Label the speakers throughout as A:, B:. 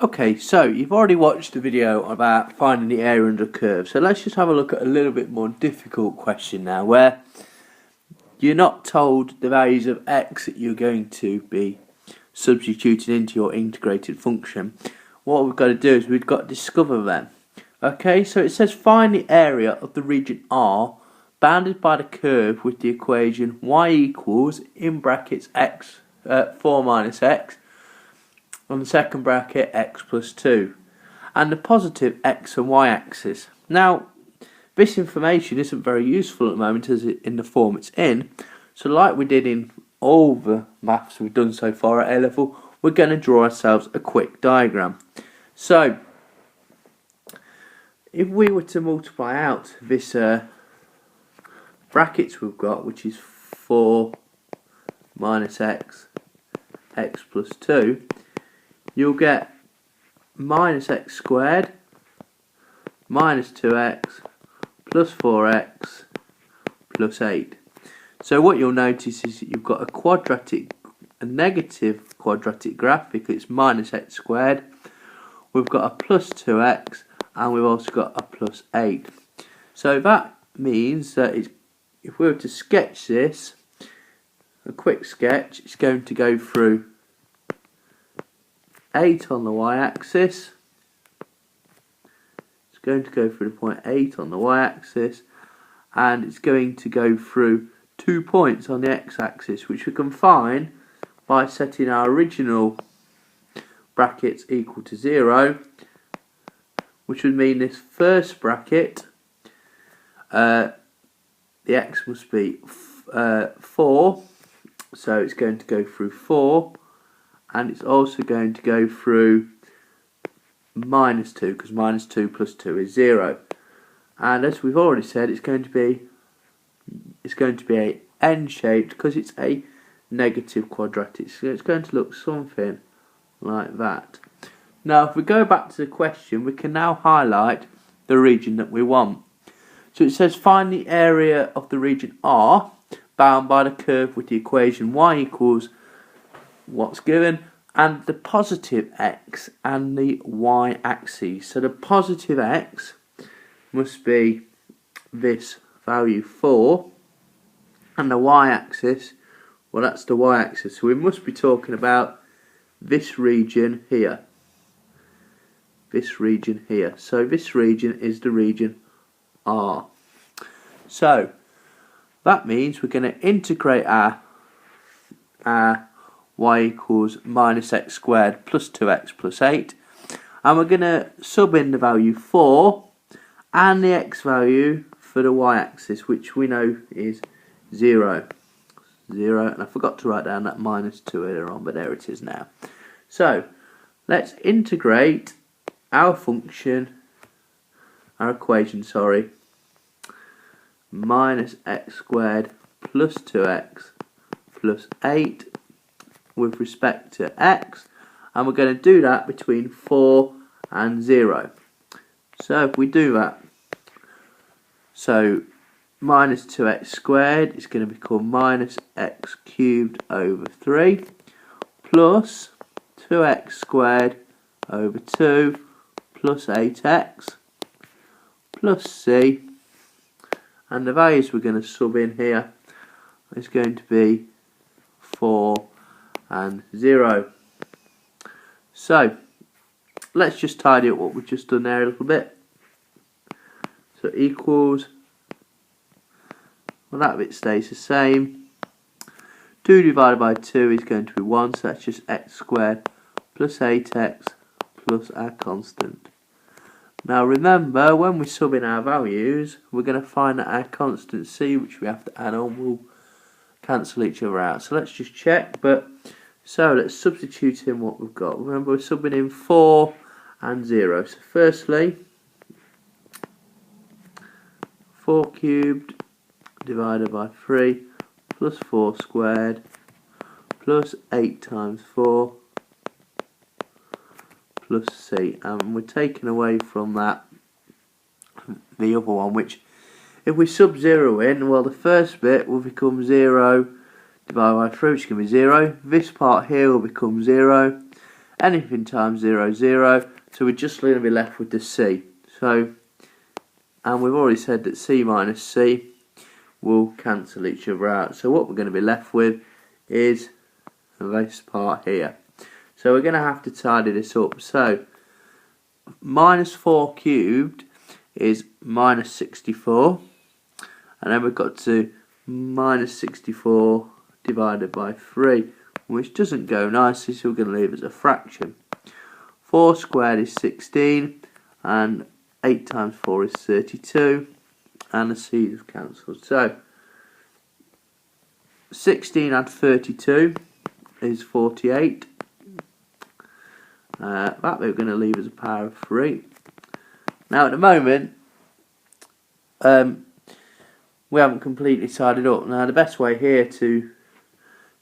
A: Okay, so you've already watched the video about finding the area under a curve, so let's just have a look at a little bit more difficult question now, where you're not told the values of x that you're going to be substituted into your integrated function. What we've got to do is we've got to discover them. Okay, so it says find the area of the region R bounded by the curve with the equation y equals, in brackets, x 4 minus x, on the second bracket x plus 2, and the positive x and y axis. Now, this information isn't very useful at the moment as in the form it's in, so like we did in all the maths we've done so far at A level, we're going to draw ourselves a quick diagram. So, if we were to multiply out this brackets we've got, which is 4 minus x, x plus 2, you'll get minus x squared minus 2x plus 4x plus 8. So what you'll notice is that you've got a negative quadratic graph because it's minus x squared. We've got a plus 2x and we've also got a plus 8. So that means that if we were to sketch this, a quick sketch, it's going to go through 8 on the y-axis. It's going to go through the point 8 on the y-axis, and it's going to go through 2 points on the x-axis, which we can find by setting our original brackets equal to 0, which would mean this first bracket, the x must be 4, so it's going to go through 4, and it's also going to go through minus 2, because minus 2 plus 2 is 0. And as we've already said, it's going to be a n-shaped because it's a negative quadratic. So it's going to look something like that. Now, if we go back to the question, we can now highlight the region that we want. So it says find the area of the region R bound by the curve with the equation y equals what's given, and the positive x and the y axis. So the positive x must be this value 4, and the y axis, well, that's the y axis, so we must be talking about this region here. This region here. So this region is the region R. So that means we're going to integrate our y equals minus x squared plus 2x plus 8, and we're going to sub in the value 4 and the x value for the y-axis, which we know is 0. And I forgot to write down that minus 2 earlier on, but there it is now. So let's integrate our equation, minus x squared plus 2x plus 8 with respect to x, and we're going to do that between 4 and 0. So if we do that, so minus 2x squared is going to become minus x cubed over 3 plus 2x squared over 2 plus 8x plus c, and the values we're going to sub in here is going to be 4 and 0. So let's just tidy up what we've just done there a little bit. So equals, well, that bit stays the same. 2 divided by 2 is going to be 1, so that's just x squared plus 8x plus our constant. Now remember, when we sub in our values, we're going to find that our constant c, which we have to add on, will cancel each other out. So let's just check. So let's substitute in what we've got. Remember, we're subbing in 4 and 0. So firstly, 4 cubed divided by 3 plus 4 squared plus 8 times 4 plus c, and we're taking away from that the other one, which if we sub 0 in, well, the first bit will become 0 divided by 3, which is going to be 0. This part here will become 0. anything times 0, 0. So we're just going to be left with the c. So, and we've already said that c minus c will cancel each other out. So what we're going to be left with is this part here. So we're going to have to tidy this up. So minus 4 cubed is minus 64. And then we've got to minus 64 divided by 3, which doesn't go nicely, so we're going to leave as a fraction. 4 squared is 16, and 8 times 4 is 32, and the c's have cancelled. So 16 add 32 is 48. That we're going to leave as a power of 3. Now at the moment, we haven't completely tidied up. Now the best way here to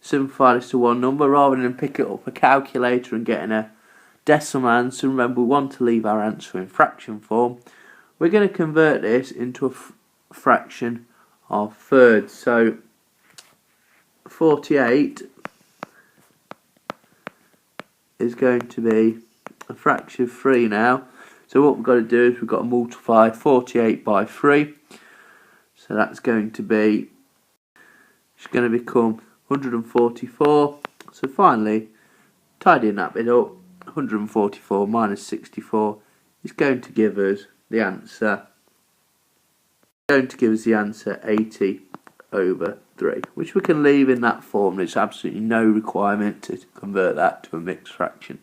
A: simplify this to one number, rather than pick it up a calculator and getting a decimal answer, remember we want to leave our answer in fraction form, we're going to convert this into a fraction of thirds. So 48 is going to be a fraction of 3 now. So what we've got to do is we've got to multiply 48 by 3. So that's going to be, it's going to become 144. So finally, tidying that bit up, 144 minus 64 is going to give us the answer. Going to give us the answer 80 over 3, which we can leave in that form. There's absolutely no requirement to convert that to a mixed fraction.